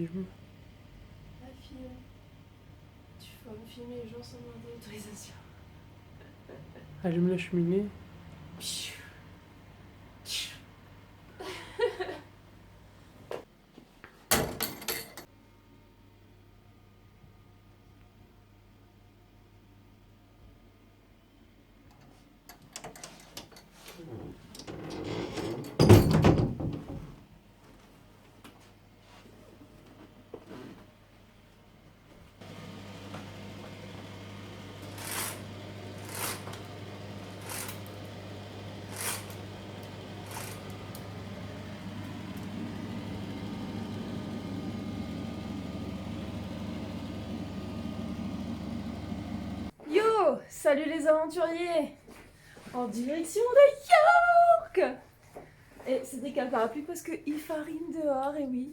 filme. Un film. Tu vas me filmer les gens sans demander autorisation. Allume la cheminée. Yo, salut les aventuriers. En direction de York. Et c'est des parapluie parce qu'il farine dehors, et oui.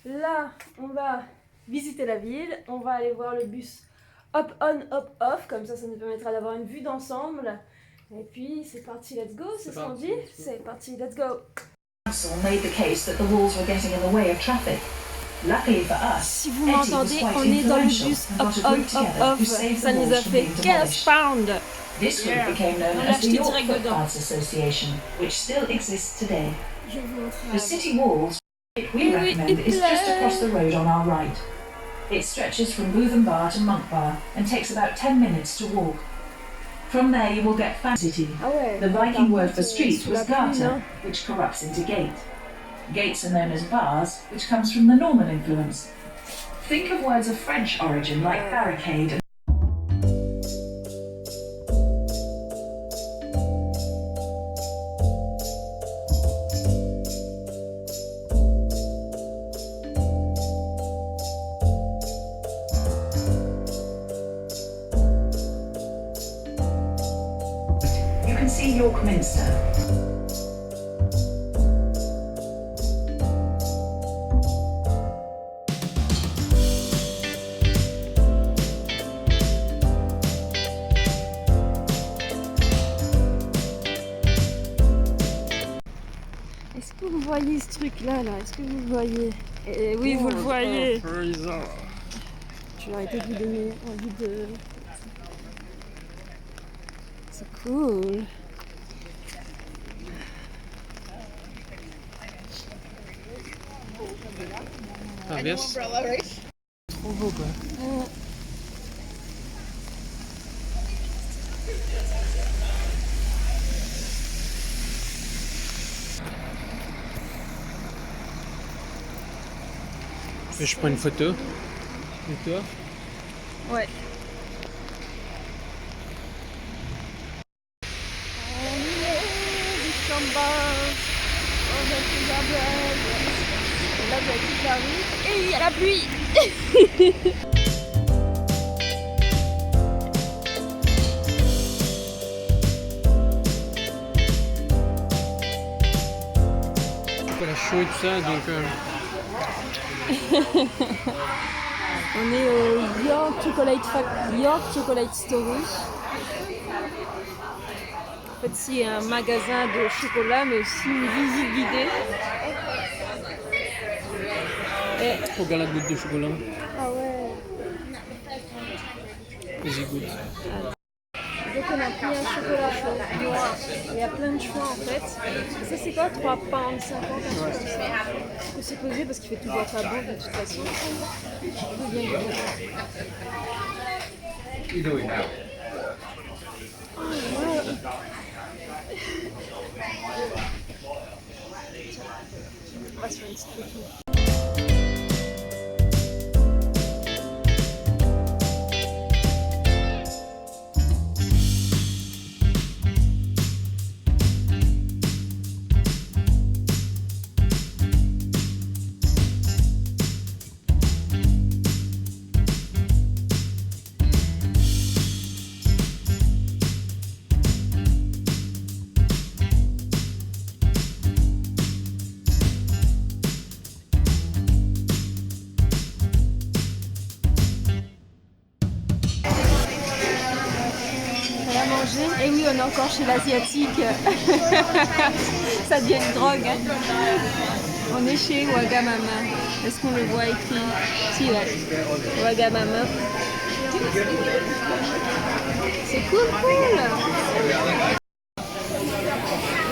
Là, on va visiter la ville. On va aller voir le bus hop on, hop off. Comme ça nous permettra d'avoir une vue d'ensemble. Et puis, c'est parti, let's go, c'est ce qu'on dit. C'est parti, let's go. Made the case that the walls were getting in the way of traffic. Luckily for us, Si vous m'entendez, on est dans le bus hop on, hop off. Ça nous a fait 15 pounds. This route became known as the York Footpaths Association, which still exists today. Je vous montre. The city walls we recommend is just across the road on our right. It stretches from Bootham Bar to Monk Bar and takes about 10 minutes to walk. From there you will get City. The Viking word for street was garter, which corrupts into gate. Gates are known as bars, which comes from the Norman influence. Think of words of French origin like barricade and you can see York Minster. Est-ce que vous voyez ce truc-là, là? Est-ce que vous le voyez? Oui, vous le voyez. Je vais arrêter de vous donner envie de... C'est cool. Traverse. Trop beau quoi. Et je prends une photo. Et toi? Ouais. Là, il y a toute la rue et il y a la pluie. Chocolat chaud et tout ça, donc On est au York Chocolate Story. En fait, c'est un magasin de chocolat, mais aussi une visite guidée. Et... regarde la goutte de chocolat. Ah ouais. Vas-y, goûte. Donc on a pris un chocolat chaud noir. Il y a plein de choix en fait. Ça c'est quoi? 3 pounds 50, un truc comme ça. Je peux supposer parce qu'il fait toujours très bon de toute façon. Je peux bien goûter. On va se faire une petite photo. Et oui, on est encore chez l'asiatique. Ça devient une drogue. Hein. On est chez Wagamama. Est-ce qu'on le voit écrit? Si, là. Wagamama. C'est cool.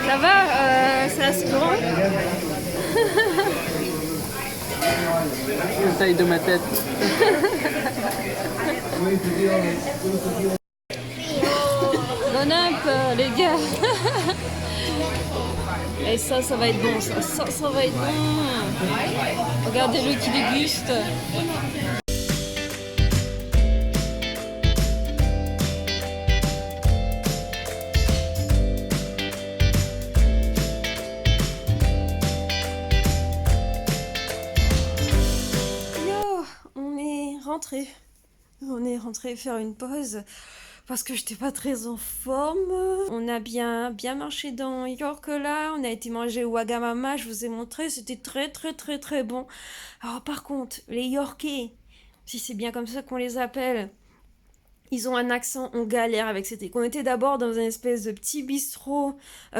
Ça va, ça se grand. La taille de ma tête. Bon up, les gars. Et ça va être bon. Ça va être bon. Regardez-le qui déguste. On est rentré faire une pause parce que j'étais pas très en forme. On a bien marché dans York là, on a été manger au Wagamama, je vous ai montré, c'était très bon. Alors par contre, les Yorkais, si c'est bien comme ça qu'on les appelle, ils ont un accent, on galère avec c'était. On était d'abord dans une espèce de petit bistrot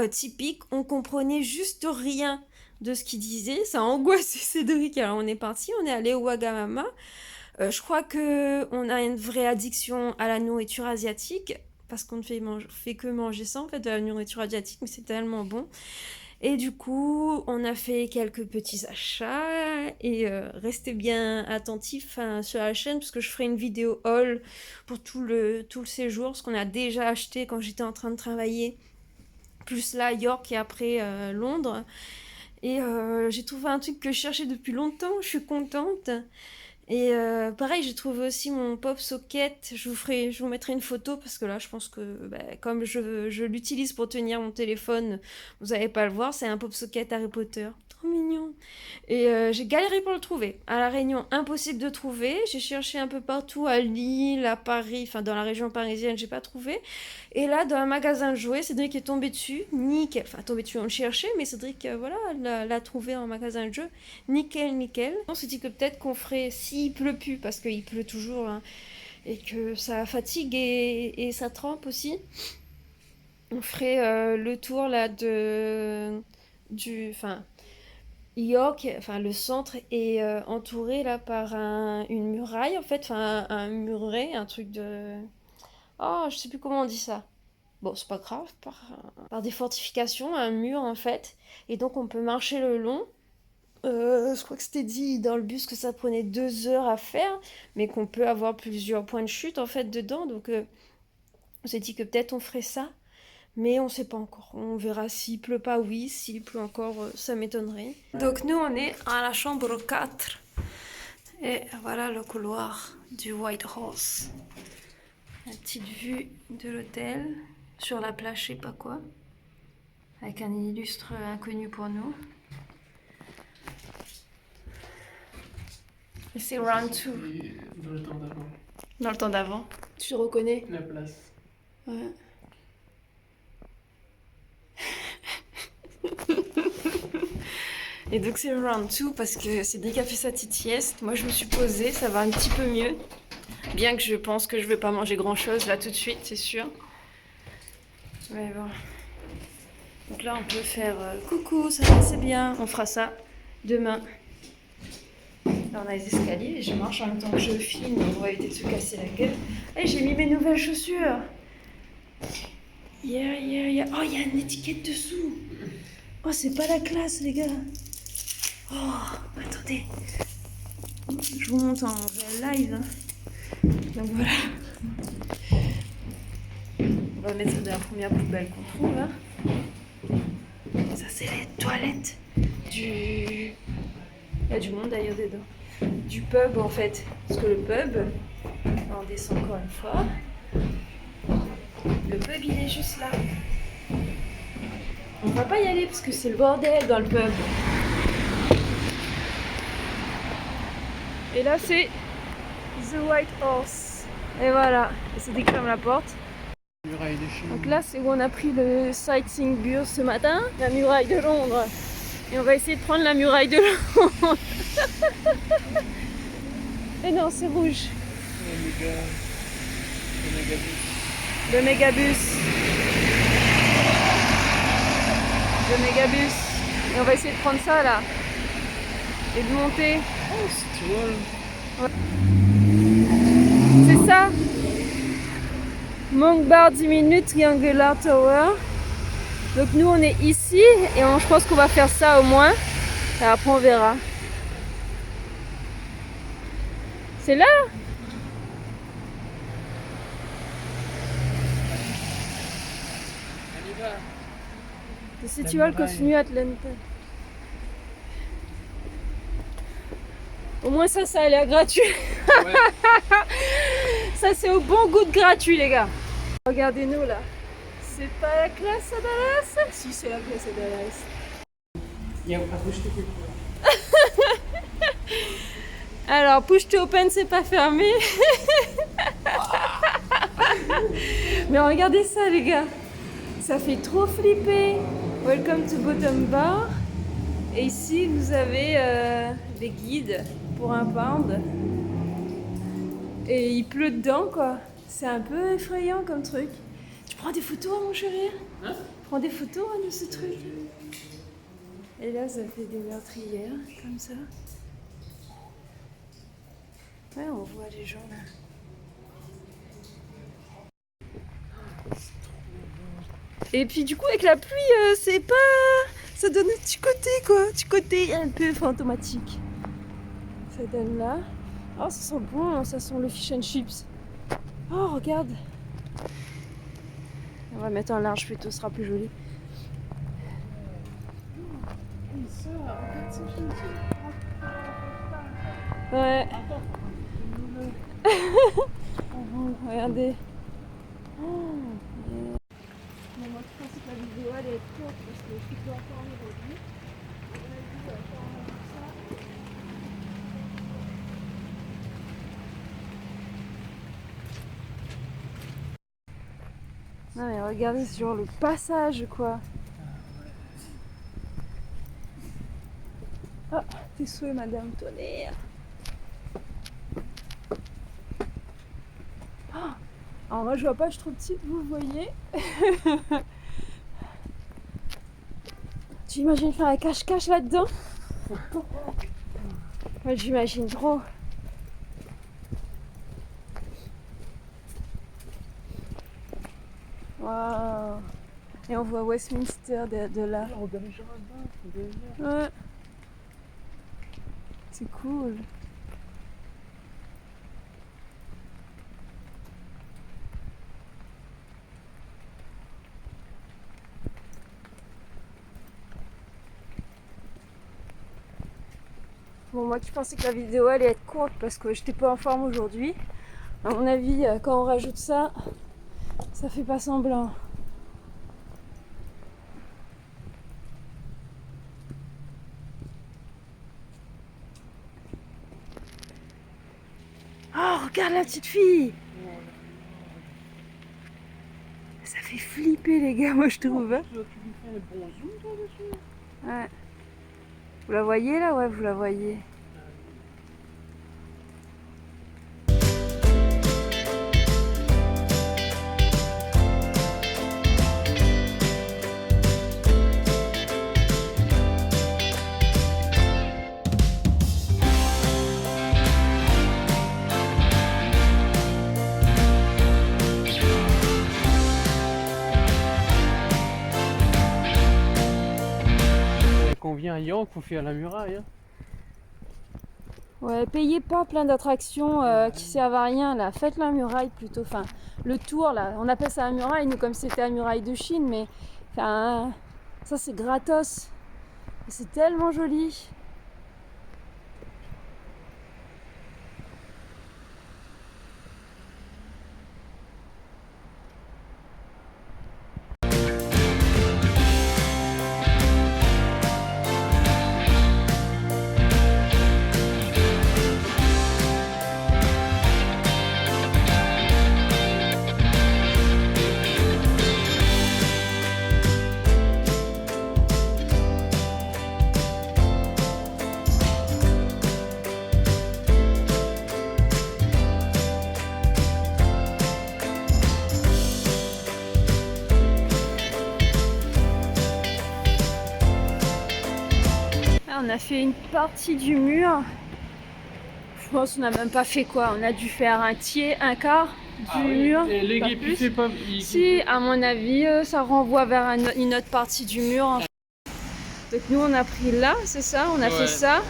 typique, on comprenait juste rien de ce qu'ils disaient, ça a angoissé Cédric. Alors on est parti, on est allé au Wagamama. Je crois qu'on a une vraie addiction à la nourriture asiatique, parce qu'on ne fait que manger ça, en fait, de la nourriture asiatique, mais c'est tellement bon. Et du coup, on a fait quelques petits achats, et restez bien attentifs sur la chaîne, parce que je ferai une vidéo haul pour tout le séjour, ce qu'on a déjà acheté quand j'étais en train de travailler, plus là, York, et après Londres. Et j'ai trouvé un truc que je cherchais depuis longtemps, je suis contente. Et pareil, j'ai trouvé aussi mon pop socket. Je vous mettrai une photo parce que là, je pense que comme je l'utilise pour tenir mon téléphone, vous n'allez pas le voir. C'est un pop socket Harry Potter. Trop mignon. Et j'ai galéré pour le trouver. À La Réunion, impossible de trouver. J'ai cherché un peu partout, à Lille, à Paris, enfin dans la région parisienne, j'ai pas trouvé. Et là, dans un magasin de jouets, Cédric est tombé dessus. Nickel. Enfin, tombé dessus, on le cherchait, mais Cédric, voilà, l'a trouvé en magasin de jeux. Nickel. On s'est dit que peut-être qu'on ferait, s'il pleut plus, parce qu'il pleut toujours, hein, et que ça fatigue et ça trempe aussi, on ferait le tour là York, enfin le centre est entouré là par une muraille en fait, enfin un muret, un truc de... Oh, je sais plus comment on dit ça. Bon, c'est pas grave, par des fortifications, un mur en fait. Et donc on peut marcher le long. Je crois que c'était dit dans le bus que ça prenait 2 heures à faire, mais qu'on peut avoir plusieurs points de chute en fait dedans. Donc on s'est dit que peut-être on ferait ça. Mais on sait pas encore. On verra s'il pleut pas, oui. S'il pleut encore, ça m'étonnerait. Donc nous, on est à la chambre 4. Et voilà le couloir du White Horse. Une petite vue de l'hôtel sur la plage, je sais pas quoi. Avec un illustre inconnu pour nous. Et c'est round 2. Dans le temps d'avant. Dans le temps d'avant. Tu reconnais? La place. Ouais. Et donc c'est le round 2 parce que Cédric a fait sa petite sieste. Moi je me suis posée, ça va un petit peu mieux. Bien que je pense que je vais pas manger grand chose là tout de suite, c'est sûr. Mais bon. Donc là on peut faire coucou, ça va, c'est bien. On fera ça demain. Là on a les escaliers et je marche en même temps que je filme. On va éviter de se casser la gueule. Et j'ai mis mes nouvelles chaussures. Yeah. Oh, il y a une étiquette dessous. Oh, c'est pas la classe, les gars. Oh, attendez. Je vous montre en réel live. Hein. Donc voilà. On va mettre ça dans la première poubelle qu'on trouve. Hein. Ça, c'est les toilettes du... Il y a du monde d'ailleurs dedans. Du pub, en fait. Parce que le pub, on descend encore une fois. Le pub, il est juste là. On va pas y aller parce que c'est le bordel dans le pub. Et là, c'est The White Horse. Et voilà. Et c'est décrit la porte. Muraille de Chine. Donc là, c'est où on a pris le sightseeing bus ce matin. La muraille de Londres. Et on va essayer de prendre la muraille de Londres. Et non, c'est rouge. Le mégabus. Et on va essayer de prendre ça là. et de monter. Oh, si tu vois. C'est ça. Monk Bar 10 minutes, Triangular Tower. Donc nous on est ici et je pense qu'on va faire ça au moins. Et après on verra. C'est là? On y va. Le Festival continue Atlanta. Au moins ça a l'air gratuit. Ouais. Ça c'est au bon goût de gratuit les gars. Regardez-nous là. C'est pas la classe à Dallas? Si c'est la classe à Dallas. Alors push to open c'est pas fermé. Mais regardez ça les gars. Ça fait trop flipper. Welcome to Bottom Bar. Et ici vous avez des guides pour un pound. Et il pleut dedans quoi. C'est un peu effrayant comme truc. Tu prends des photos mon chéri? Hein? Prends des photos de ce truc. Et là ça fait des meurtrières comme ça. Ouais on voit les gens là. Et puis du coup avec la pluie c'est pas... Ça donne un petit côté quoi. Un petit côté un peu fantomatique. Ça donne là. Oh ça sent bon, ça sent le fish and chips. Oh regarde. On va mettre un large plutôt, ce sera plus joli. Ouais. Regardez. Bon, moi je pense que la vidéo elle est courte parce que je suis pas encore aujourd'hui. Non mais regardez sur le passage quoi. Ah, tes souhaits madame tonnerre. Oh, alors moi je vois pas, je suis trop petite, vous voyez. Tu imagines faire un cache-cache là-dedans? Moi j'imagine trop. Waouh. Et on voit Westminster de là. Ouais. C'est cool. Bon, moi qui pensais que la vidéo allait être courte parce que j'étais pas en forme aujourd'hui. À mon avis, quand on rajoute ça, ça fait pas semblant. Oh, regarde la petite fille! Ça fait flipper les gars, moi je trouve. Hein. Ouais. Vous la voyez là? Ouais, vous la voyez. Quand on vient à York, on fait à la muraille. Hein. Ouais, payez pas plein d'attractions qui servent à rien là. Faites la muraille plutôt. Enfin, le tour là. On appelle ça la muraille, nous, comme c'était la muraille de Chine, mais enfin, ça c'est gratos. Et c'est tellement joli. on a fait une partie du mur. Je pense qu'on n'a même pas fait quoi. On a dû faire un tiers, un quart du mur. Et les pas guêpes, plus. il fait pas. Si, à mon avis, ça renvoie vers une autre partie du mur. En fait. Donc nous, on a pris là, c'est ça. On a fait ça.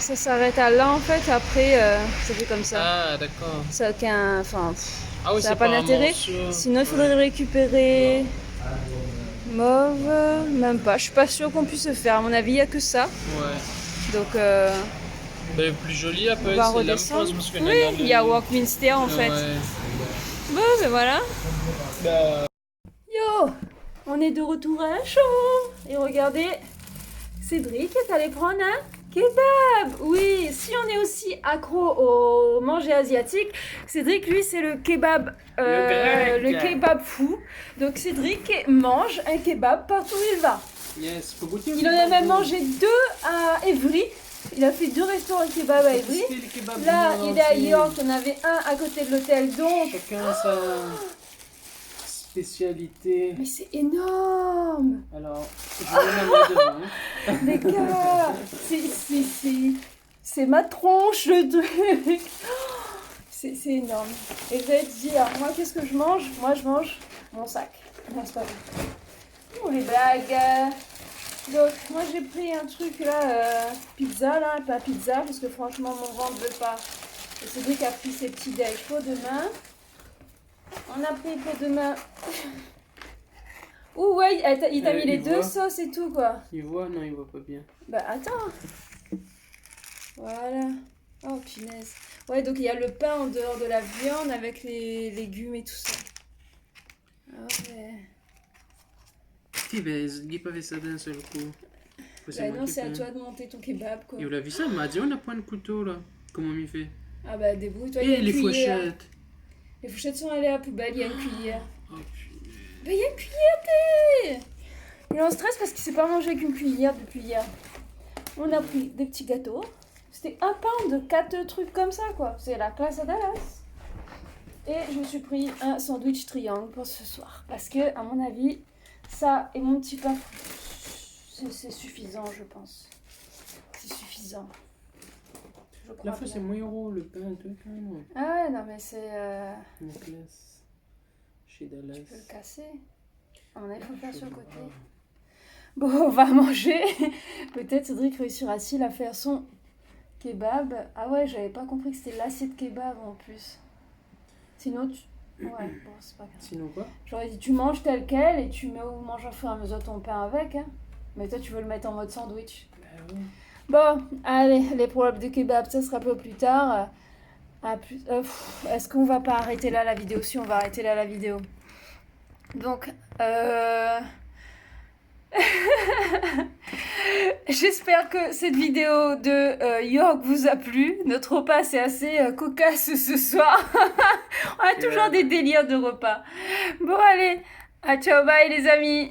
Ça s'arrête à là en fait. Après, ça fait comme ça. Ah, d'accord. Ça n'a aucun. Enfin, Ah oui, ça n'a c'est pas un d'intérêt. morceau. Sinon, il faudrait récupérer. Mauve, même pas. Je suis pas sûre qu'on puisse le faire. À mon avis, il n'y a que ça. Ouais. Donc, Le plus joli après, on va c'est la redescendre. parce que Oui, il y a Walkminster en fait. Ouais. Bon, ben voilà. Bah, Yo, on est de retour à la chambre. Et regardez, Cédric est allé prendre un kebab. Oui, si on est aussi accro au manger asiatique, Cédric, lui, c'est le kebab, le kebab fou. Donc Cédric mange un kebab partout où il va. yes, faut goûter. Il en a même mangé 2 à Évry. Il a fait 2 restaurants kebab à Évry. Là, il est à York, on avait un à côté de l'hôtel, donc... Chacun sa spécialité. Mais c'est énorme. Alors, je vais la mettre devant. Les gars, c'est ma tronche le truc. C'est énorme. Et vous allez te dire, moi qu'est-ce que je mange? Moi je mange mon sac. Non, c'est pas vrai. Oh les blagues. Donc moi j'ai pris un truc là, pizza là, pas pizza parce que franchement mon ventre veut pas. Et Cédric a pris ses petits déj pour demain. On a pris pour demain. Ouh ouais, il t'a mis les 2 sauces et tout quoi. Il voit? Non, il voit pas bien. Bah attends. Voilà. Oh punaise. Ouais, donc il y a le pain en dehors de la viande avec les légumes et tout ça. Ouais. Ti vezi, gli pas fait ça d'un seul coup. Bah non, c'est à toi de monter ton kebab quoi. Et vous l'avez vu ça? Il m'a dit on a point de couteau là. Comment il fait? Ah bah débrouille-toi, il y a Et une les cuillère. fourchettes. Les fourchettes sont allées à la poubelle, il y a une cuillère. Oh punaise. Bah il y a une cuillère, t'es. Il est en stress parce qu'il s'est pas mangé avec une cuillère depuis hier. On a pris des petits gâteaux. C'était un pain de 4 trucs comme ça quoi. C'est la classe à Dallas. Et je me suis pris un sandwich triangle pour ce soir. Parce que, à mon avis, ça et mon petit pain, c'est suffisant, je pense. C'est suffisant. Je crois La fois, bien. c'est moins euro le pain, tout quand même. Ah ouais, non mais c'est... Une classe chez Dallas. Tu peux le casser. À mon avis, il faut le faire sur le côté. Bon, on va manger. Peut-être Cédric réussira-t-il à faire son kebab. Ah ouais, j'avais pas compris que c'était l'assiette kebab en plus. Sinon, tu... Ouais, bon, c'est pas grave. Sinon quoi? J'aurais dit, tu manges tel quel et tu manges au fur et à mesure ton pain avec. Hein. Mais toi, tu veux le mettre en mode sandwich. Oui. Bon, allez, les problèmes de kebab, ça sera un peu plus tard. Est-ce qu'on va pas arrêter là la vidéo? Si, on va arrêter là la vidéo. Donc, j'espère que cette vidéo de York vous a plu. Notre repas c'est assez cocasse ce soir. On a toujours des délires de repas. Bon allez, à ciao bye les amis.